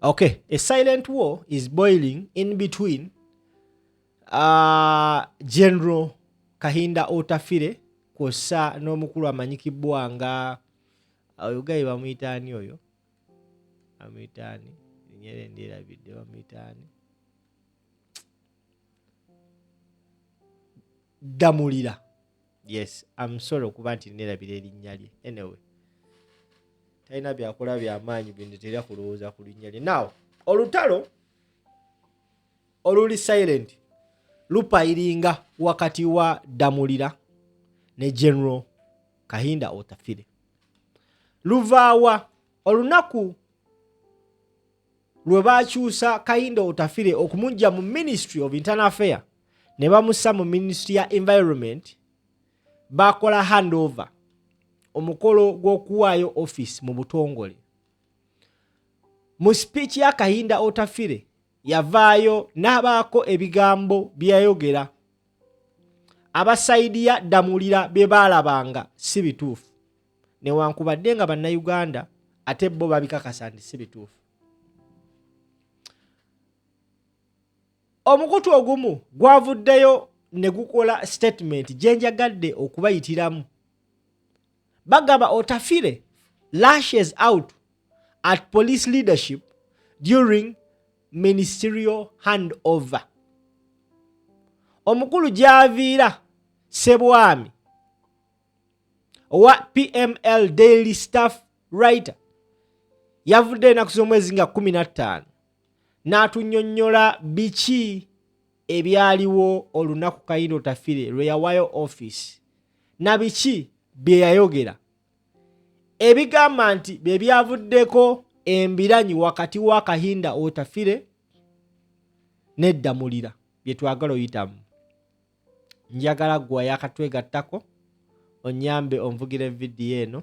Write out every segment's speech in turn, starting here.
Okay, a silent war is boiling in between General Kayinda Otafiire kw'ossa n'omukulu amanyikibwa nga Ogayi bamuyitaani oyo bamuyitaani Nyere ndyerabidde bamuyitaani Damulira. Yes, I'm sorry okuba nti nerabira erinnya lye. Anyway, talina byakola byamaanyi bindetera kulowooza ku linnya lye. Now, olutalo oluli silent lupayiringa wakati wa Damulira ne General Kayinda Otafiire. Luvaawa olunaku lwe baakyusa Kayinda Otafiire okumujja mu Ministry of Internal Affairs ne bamussa mu Ministry ya Environment, bakola handover omukolo gw'okuwaayo office mu butongole. Mu speech ya Kayinda Otafiire yavaayo n'abaako ebigambo byayogera abasayidi ya Damulira bye baalabanga si bituufu, newankubadde nga bannayuganda ate bo babikakasa nti si bituufu. Omukutu ogumu gwavuddeyo ne gukola statement gye njagadde okubayitiramu. Bagamba Otafiire lashes out at police leadership during ministerial handover. Omukulu gy'aviira Ssebwami owa PML Daily Staff Writer yavudde ennaku z'omwezi nga 15 n'atunnyonnyola biki ebyaliwo olunaku Kayinda Otafiire lwe yawaayo office na biki bye yayogera ebigamba nti bye byavuddeko embiranyi wakati wa Kayinda Otafiire ne Damulira bye twagala oyitamu. Njagala gwa yakatwegattako onyambe onvugira vidiyo eno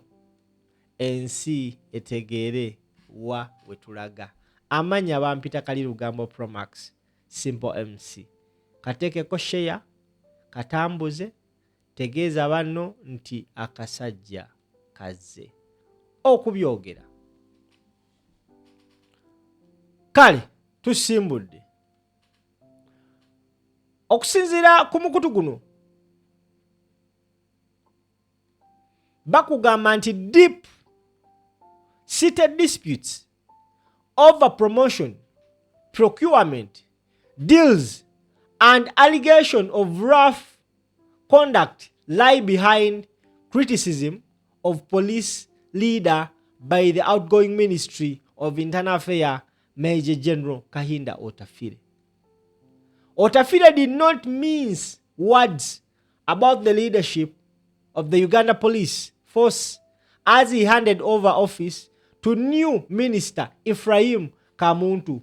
ensi etegeere wa wetulaga. Amanya bampita Kali Lugambo Promax Simple MC. Kateekeko share, katambuze, tegeeza banno nti akasajja kazze okubyogera. Kale tusimbudde okusinziira ku mukutu guno bakugamba nti deep seated disputes over promotion, procurement, deals and allegation of rough conduct lie behind criticism of police leader by the outgoing Ministry of Internal Affairs Major General Kayinda Otafiire. Otafiire did not mince words about the leadership of the Uganda Police Force as he handed over office to new Minister Ephraim Kamuntu.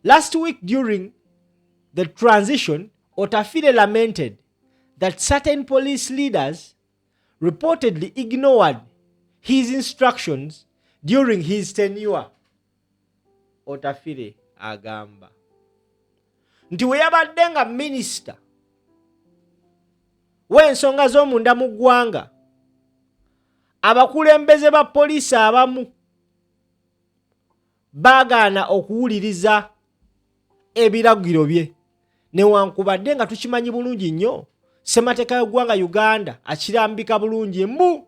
Last week during the transition, Otafiire lamented that certain police leaders reportedly ignored his instructions during his tenure. Otafiire agamba nti we yabadde nga minisita w'ensonga z'omunda mu ggwanga, abakulembeze ba poliisi abamu baagaana okuwuliriza ebiragiro bye, newankubadde nga tukimanyi bulungi nnyo ssemateeka y'eggwanga Uganda akirambika bulungi mbu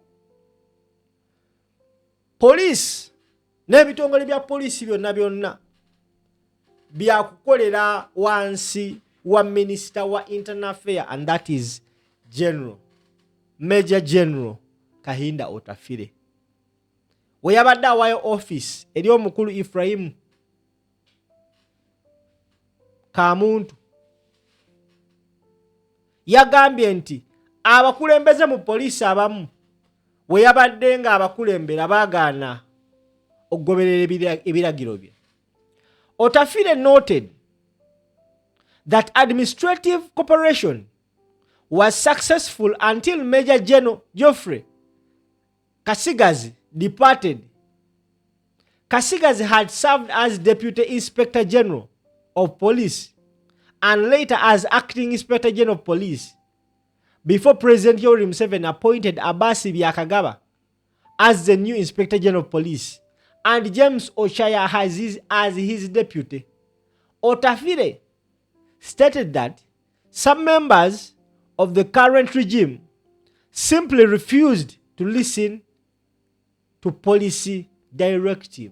poliisi n'ebitongole bya poliisi byonna byonna byakukolera wansi wa Minister wa Internal Affairs, and that is Major General Kayinda Otafiire. We yabadde awaayo office eri omukulu Ephraim Kamuntu yagambye nti abakulembeze mu poliisi abamu we yabadde nga abakulembera baagaana okugoberera ebiragiro bye. Otafiire noted that administrative cooperation was successful until Major General Geoffrey Kasigazi departed. Kasigazi had served as Deputy Inspector General of Police and later as Acting Inspector General of Police before President Museveni appointed Abaserikale as the new Inspector General of Police and James Otafiire as his deputy. Otafiire stated that some members of the current regime simply refused to listen to policy directive.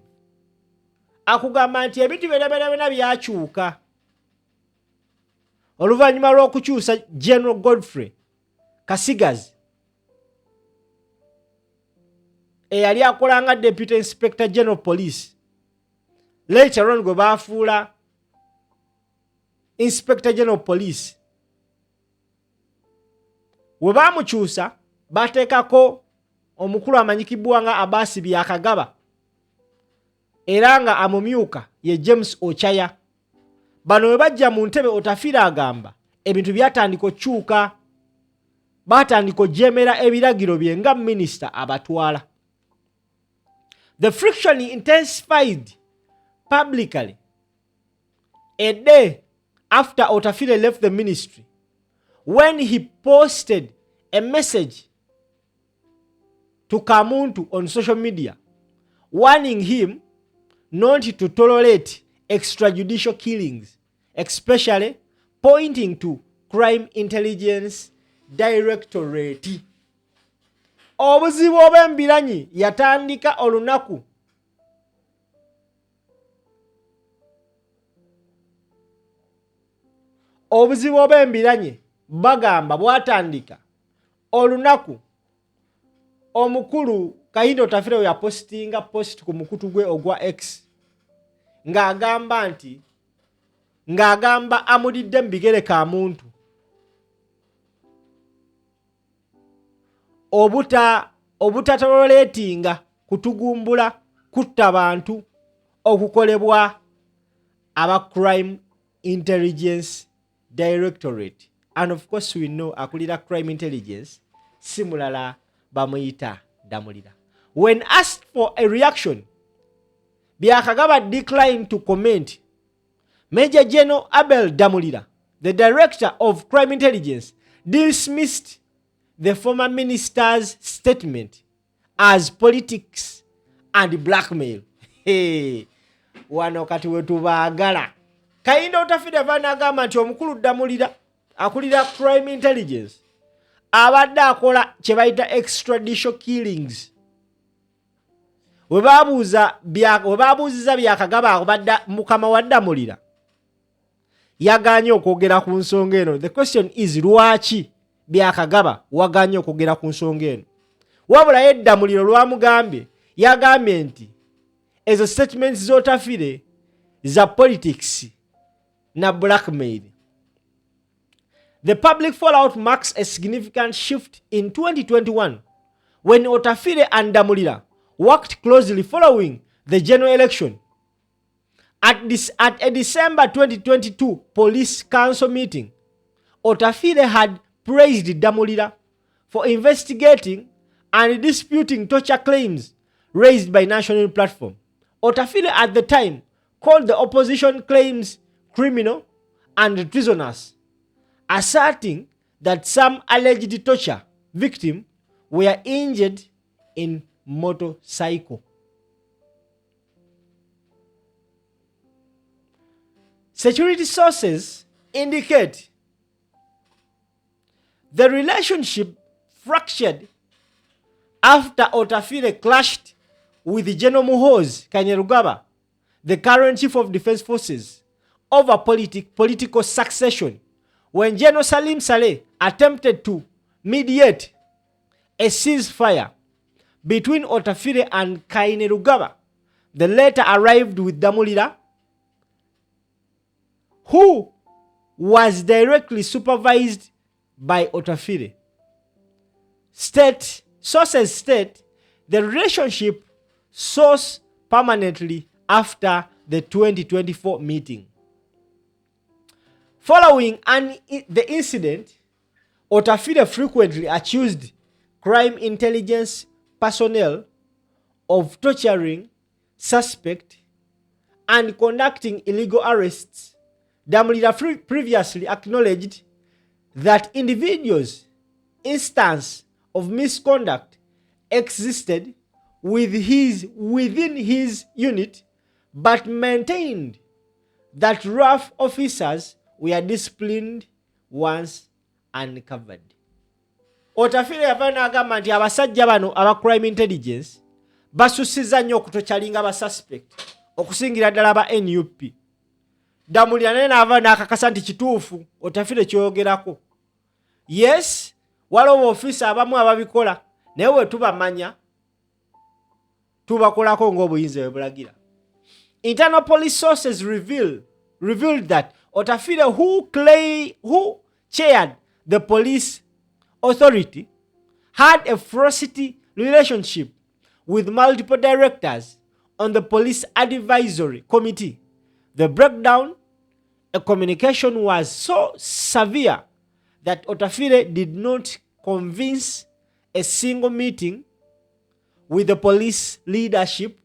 Akugamba nti ebintu byonna byakyuka oluvannyuma lw'okukyusa General Godfrey Kasigazi eyali akola nga Deputy Inspector General Police, later on gwe baafuula Inspector General Police. We baamukyusa bateekako omukulu amanyikibwa nga Abasi Byakagaba era nga amumyuka ye James Otafiire. Bano we bajja mu ntebe Otafiire agamba ebintu byatandika okukyuka, baatandika ojemera ebiragiro bye nga minisita abatwala. The friction intensified publicly a day after Otafiire left the ministry, when he posted a message to Kamuntu on social media warning him not to tolerate extrajudicial killings, especially pointing to Crime Intelligence Directorate. Obuzibu obw'embiranyi yatandika olunaku obuzibu obw'embiranyi bagamba bwatandika olunaku omukulu Kayinda Otafiire we yapostinga post ku mukutu gwe ogwa X ng'agamba amulidde mu bigere ka muntu obutatoletinga kutugumbula kutta bantu okukolebwa aba Crime Intelligence Directorate. And of course we know akulira Crime Intelligence simulala bamuyita Damulira. When asked for a reaction, Byakagaba declined to comment. Major General Abel Damulira, the director of Crime Intelligence, dismissed the former minister's statement as politics and blackmail. Hey, wano kati wetubaagala. Kayinda Otafiire vanagamba nti omukulu Damulira akulira Crime Intelligence abadde akola kye bayita extrajudicial killings. We baabuuziza Byakagaba abadde mukama wa Damulira yaganye okwogera ku nsonga eno. The question is, lwaki Byakagaba waganye okwogera ku nsonga eno? Wabula ye Damulira lwamugambye yagambye nti ezo statements z'Otafiire za politics na blackmail. The public fallout marks a significant shift in 2021 when Otafiire and Damulira worked closely following the general election. At a December 2022 police council meeting, Otafiire had praised Damulira for investigating and disputing torture claims raised by National Platform. Otafiire at the time called the opposition claims criminal and treasonous, asserting that some alleged torture victims were injured in motorcycle. Security sources indicate the relationship fractured after Otafiire clashed with General Muhoozi Kainerugaba, the current Chief of Defense Forces, over political succession, when General Salim Saleh attempted to mediate a ceasefire between Otafiire and Kainerugaba. The latter arrived with Damulira, who was supervised by Otafiire. Sources state the relationship soars permanently after the 2024 meeting. Following the incident, Otafiire frequently accused crime intelligence personnel of torturing suspects and conducting illegal arrests. Damulira previously acknowledged that individuals' instance of misconduct existed within his unit, but maintained that rough officers were disciplined once uncovered. Otafiire yava n'agamba nti abasajja bano aba crime intelligence basusiza nnyo okutokyalinga ba suspect okusingira ddala ba NUP. Damulira naye n'ava n'akakasa nti kituufu Otafiire kyogerako. Yes, waliwo ofisa abamu ababikola naye we tubamanya tubakolako ng'obuyinza bwe bulagira. Internal police sources revealed that Otafiire, who chaired the police authority, had a frosty relationship with multiple directors on the police advisory committee. The breakdown in communication was so severe that Otafiire did not convince a single meeting with the police leadership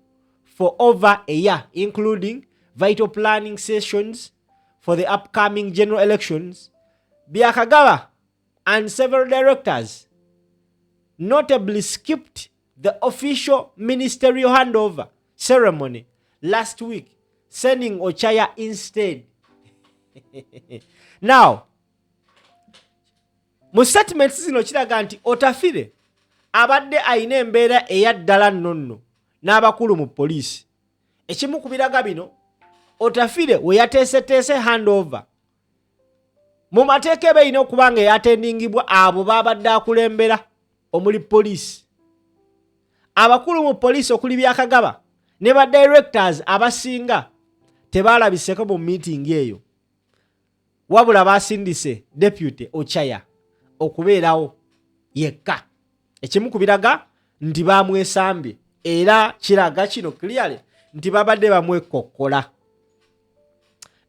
for over a year, including vital planning sessions for the upcoming general elections. Byakagaba and several directors notably skipped the official ministerial handover ceremony last week, sending Ochaya instead. Now, mu statements zino kiraga nti Otafiire abadde ayina embeera eyaddala nnono n'abakulu mu poliisi. Ekimu ku biraga bino, Otafiire we yateeseteese handover mu mateeka ebeerina okuba nga eyatendingibwa abo babadde akulembera omuli poliisi. Abakulu mu poliisi okuli Byakagaba ne ba directors abasinga tebaalabiseko mu meeting eyo, wabula basindise deputy Ochaya okubeerawo yekka. Ekimu ku biraga nti bamwesambye era kiraga kino clearly nti babadde bamwekokkola.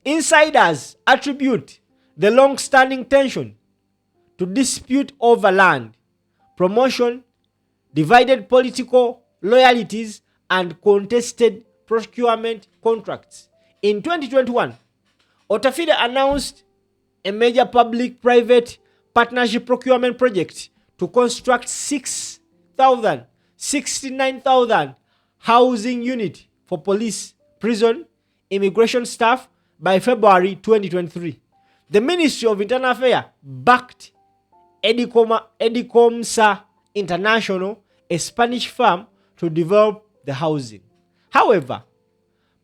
Insiders attribute the long-standing tension to dispute over land, promotion, divided political loyalties, and contested procurement contracts. In 2021, Otafiire announced a major public-private partnership procurement project to construct 69,000 housing units for police, prison, immigration staff by February 2023. The Ministry of Internal Affairs backed Edicomsa International, a Spanish firm, to develop the housing. However,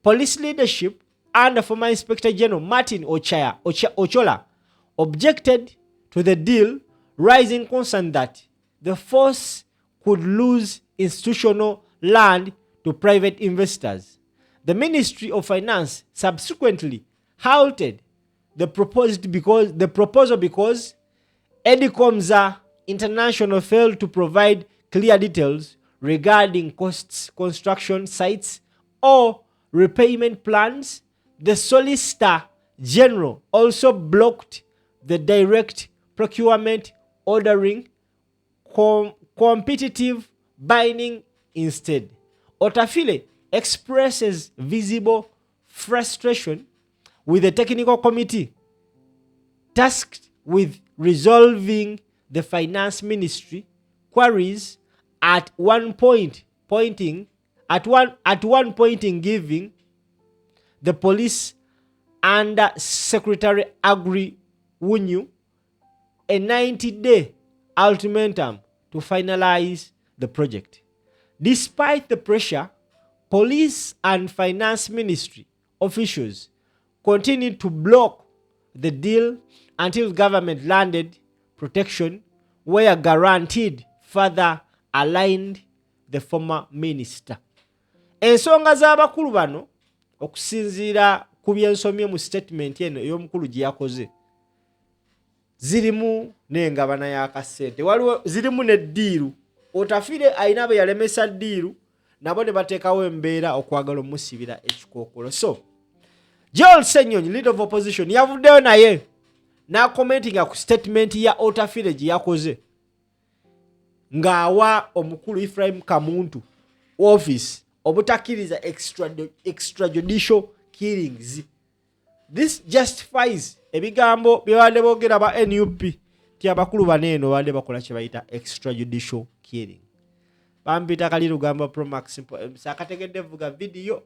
police leadership under former Inspector General Martin Ochola objected to the deal, raising concern that the force could lose institutional land to private investors. The Ministry of Finance subsequently halted the proposal because Edicomsa International failed to provide clear details regarding costs, construction sites, or repayment plans. The Solicitor General also blocked the direct procurement, ordering competitive binding instead. Otafiire expresses visible frustration with the technical committee tasked with resolving the finance ministry queries at one point in giving the police under Secretary Agri Wunyu a 90-day ultimatum to finalize the project. Despite the pressure, police and finance ministry officials continued to block the deal until government landed protection were guaranteed further aligned the former minister. Ensonga z'abakulu bano okusinziira ku byensomye mu statement eno ey'omukulu gye yakoze zirimu n'engabana y'akasente, waliwo zirimu n'eddiiru. Otafiire ayina be yalemesa ddiiru nabo ne bateekawo embeera okwagala omusibira ekikookolo. So Joel Ssenyonyi, leader of opposition, yavuddeyo naye n'akomentinga ku statement ya Otafiire gye yakoze ng'awa omukulu Ephraim Kamuntu office obutakkiriza extrajudicial killings. This justifies ebigambo bye babadde boogera ba NUP ti abakulu bano eno babadde bakola kye bayita extrajudicial killing. bampita Kali Lugamba Pro Max akategedde vuga video